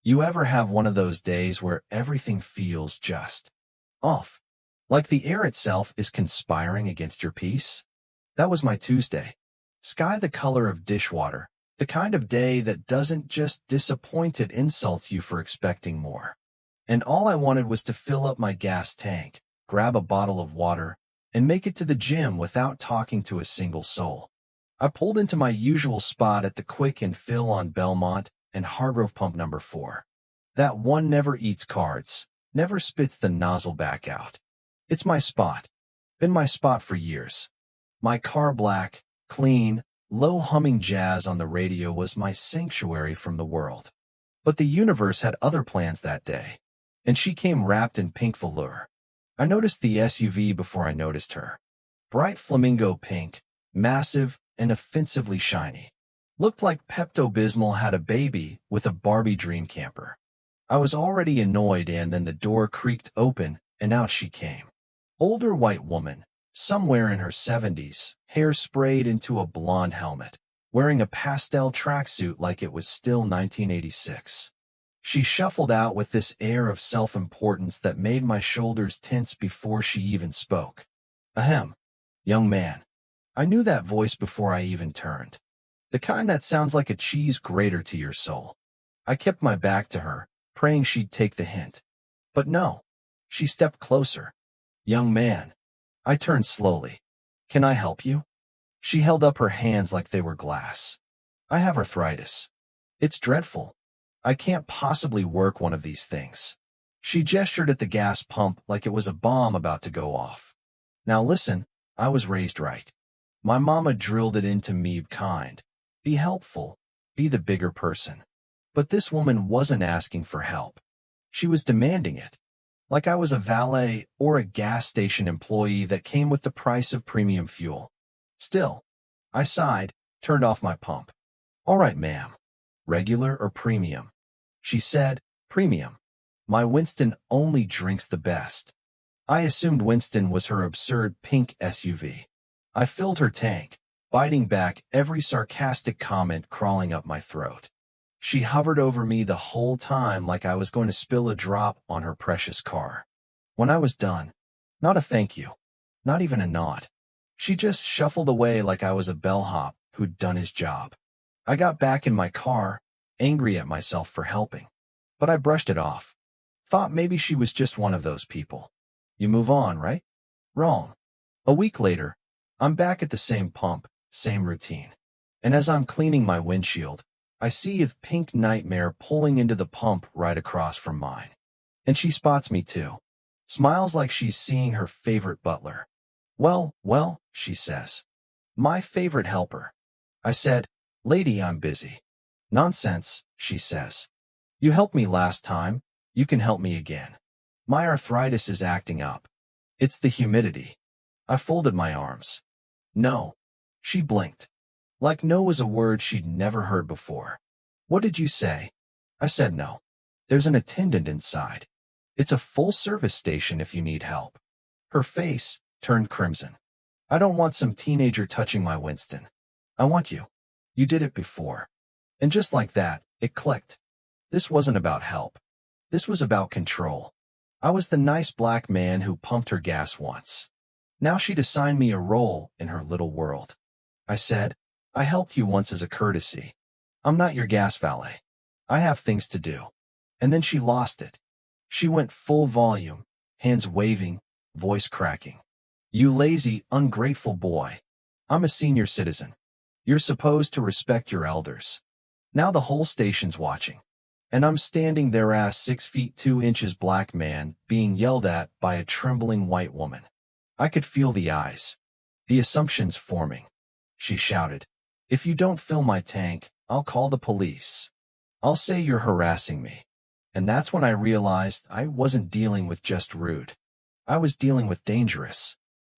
You ever have one of those days where everything feels just off? Like the air itself is conspiring against your peace? That was my Tuesday. Sky the color of dishwater, the kind of day that doesn't just disappoint, it insults you for expecting more. And all I wanted was to fill up my gas tank, grab a bottle of water, and make it to the gym without talking to a single soul. I pulled into my usual spot at the Quick and Fill on Belmont and Hargrove Pump number 4. That one never eats cards, never spits the nozzle back out. It's my spot. Been my spot for years. My car black, clean, low-humming jazz on the radio was my sanctuary from the world. But the universe had other plans that day, and she came wrapped in pink velour. I noticed the SUV before I noticed her. Bright flamingo pink, massive and offensively shiny. Looked like Pepto-Bismol had a baby with a Barbie dream camper. I was already annoyed, and then the door creaked open, and out she came. Older white woman, somewhere in her 70s, hair sprayed into a blonde helmet, wearing a pastel tracksuit like it was still 1986. She shuffled out with this air of self-importance that made my shoulders tense before she even spoke. Ahem, young man. I knew that voice before I even turned. The kind that sounds like a cheese grater to your soul. I kept my back to her, praying she'd take the hint. But no. She stepped closer. Young man. I turned slowly. Can I help you? She held up her hands like they were glass. I have arthritis. It's dreadful. I can't possibly work one of these things. She gestured at the gas pump like it was a bomb about to go off. Now listen, I was raised right. My mama drilled it into me kind. Be helpful. Be the bigger person. But this woman wasn't asking for help. She was demanding it. Like I was a valet or a gas station employee that came with the price of premium fuel. Still, I sighed, turned off my pump. All right, ma'am. Regular or premium? She said, premium. My Winston only drinks the best. I assumed Winston was her absurd pink SUV. I filled her tank, biting back every sarcastic comment crawling up my throat. She hovered over me the whole time like I was going to spill a drop on her precious car. When I was done, not a thank you, not even a nod. She just shuffled away like I was a bellhop who'd done his job. I got back in my car, angry at myself for helping. But I brushed it off. Thought maybe she was just one of those people. You move on, right? Wrong. A week later, I'm back at the same pump, same routine. And as I'm cleaning my windshield, I see a pink nightmare pulling into the pump right across from mine. And she spots me too. Smiles like she's seeing her favorite butler. Well, she says. My favorite helper. I said, lady, I'm busy. Nonsense, she says. You helped me last time. You can help me again. My arthritis is acting up. It's the humidity. I folded my arms. No. She blinked. Like no was a word she'd never heard before. What did you say? I said no. There's an attendant inside. It's a full-service station if you need help. Her face turned crimson. I don't want some teenager touching my Winston. I want you. You did it before. And just like that, it clicked. This wasn't about help. This was about control. I was the nice black man who pumped her gas once. Now she'd assigned me a role in her little world. I said, I helped you once as a courtesy. I'm not your gas valet. I have things to do. And then she lost it. She went full volume, hands waving, voice cracking. You lazy, ungrateful boy. I'm a senior citizen. You're supposed to respect your elders. Now the whole station's watching. And I'm standing there as 6 feet 2 inches black man being yelled at by a trembling white woman. I could feel the eyes. The assumptions forming. She shouted, if you don't fill my tank, I'll call the police. I'll say you're harassing me. And that's when I realized I wasn't dealing with just rude. I was dealing with dangerous.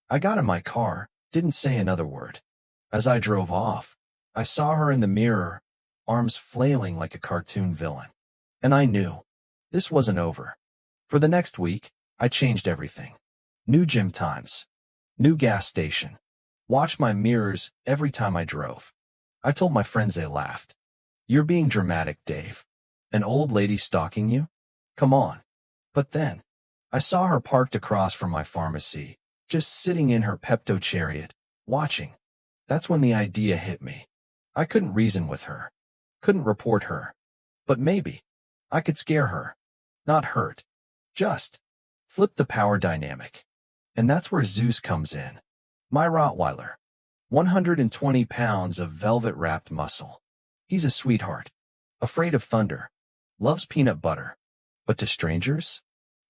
I got in my car, didn't say another word. As I drove off, I saw her in the mirror, arms flailing like a cartoon villain. And I knew this wasn't over. For the next week, I changed everything. New gym times. New gas station. Watched my mirrors every time I drove. I told my friends, they laughed. You're being dramatic, Dave. An old lady stalking you? Come on. But then, I saw her parked across from my pharmacy, just sitting in her Pepto chariot, watching. That's when the idea hit me. I couldn't reason with her. Couldn't report her. But maybe I could scare her. Not hurt. Just flip the power dynamic. And that's where Zeus comes in. My Rottweiler. 120 pounds of velvet-wrapped muscle. He's a sweetheart. Afraid of thunder. Loves peanut butter. But to strangers?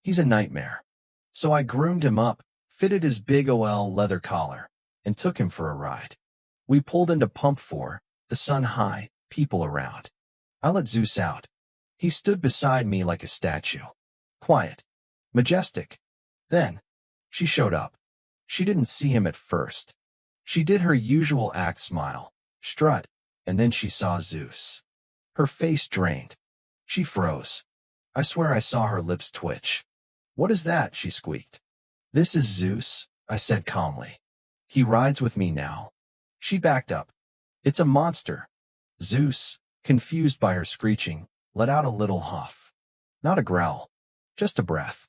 He's a nightmare. So I groomed him up, fitted his big OL leather collar, and took him for a ride. We pulled into Pump 4, the sun high, people around. I let Zeus out. He stood beside me like a statue. Quiet. Majestic. Then, she showed up. She didn't see him at first. She did her usual act, smile, strut, and then she saw Zeus. Her face drained. She froze. I swear I saw her lips twitch. What is that? She squeaked. This is Zeus, I said calmly. He rides with me now. She backed up. It's a monster. Zeus, confused by her screeching, let out a little huff. Not a growl, just a breath.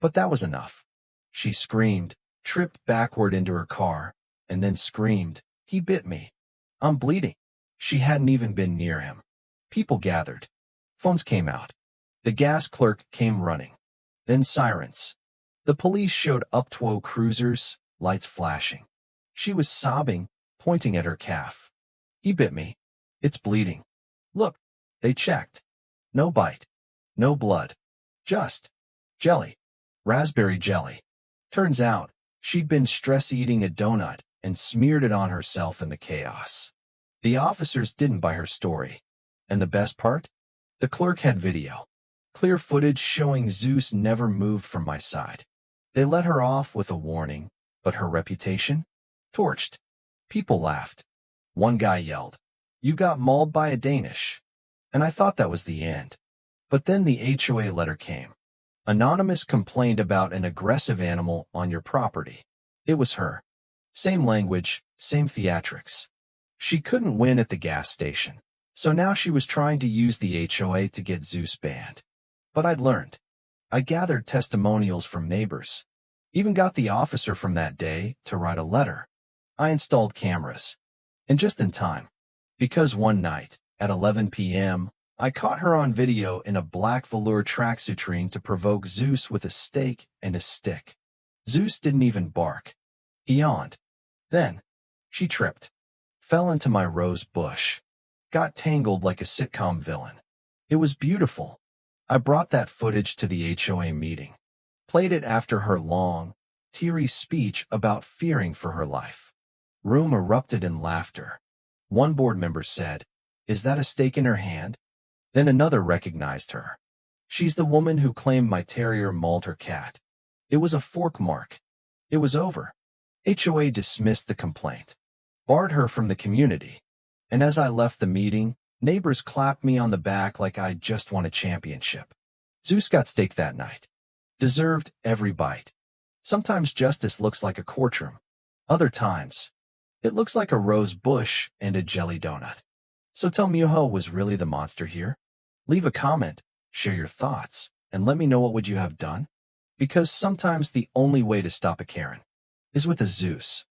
But that was enough. She screamed, tripped backward into her car, and then screamed, he bit me. I'm bleeding. She hadn't even been near him. People gathered. Phones came out. The gas clerk came running. Then sirens. The police showed up, 12 cruisers, lights flashing. She was sobbing, pointing at her calf. He bit me. It's bleeding. Look, they checked. No bite. No blood. Just jelly. Raspberry jelly. Turns out, she'd been stress-eating a donut and smeared it on herself in the chaos. The officers didn't buy her story. And the best part? The clerk had video. Clear footage showing Zeus never moved from my side. They let her off with a warning, but her reputation? Torched. People laughed. One guy yelled, "You got mauled by a Danish." And I thought that was the end. But then the HOA letter came. Anonymous complained about an aggressive animal on your property. It was her. Same language, same theatrics. She couldn't win at the gas station. So now she was trying to use the HOA to get Zeus banned. But I'd learned. I gathered testimonials from neighbors. Even got the officer from that day to write a letter. I installed cameras. And just in time. Because one night, at 11 p.m., I caught her on video in a black velour tracksuit to provoke Zeus with a steak and a stick. Zeus didn't even bark. He yawned. Then, she tripped. Fell into my rose bush. Got tangled like a sitcom villain. It was beautiful. I brought that footage to the HOA meeting. Played it after her long, teary speech about fearing for her life. Room erupted in laughter. One board member said, "Is that a steak in her hand?" Then another recognized her. "She's the woman who claimed my terrier mauled her cat." It was a fork mark. It was over. HOA dismissed the complaint. Barred her from the community. And as I left the meeting, neighbors clapped me on the back like I'd just won a championship. Zeus got steak that night. Deserved every bite. Sometimes justice looks like a courtroom. Other times, it looks like a rose bush and a jelly donut. So tell me, who was really the monster here? Leave a comment, share your thoughts, and let me know what would you have done? Because sometimes the only way to stop a Karen is with a Zeus.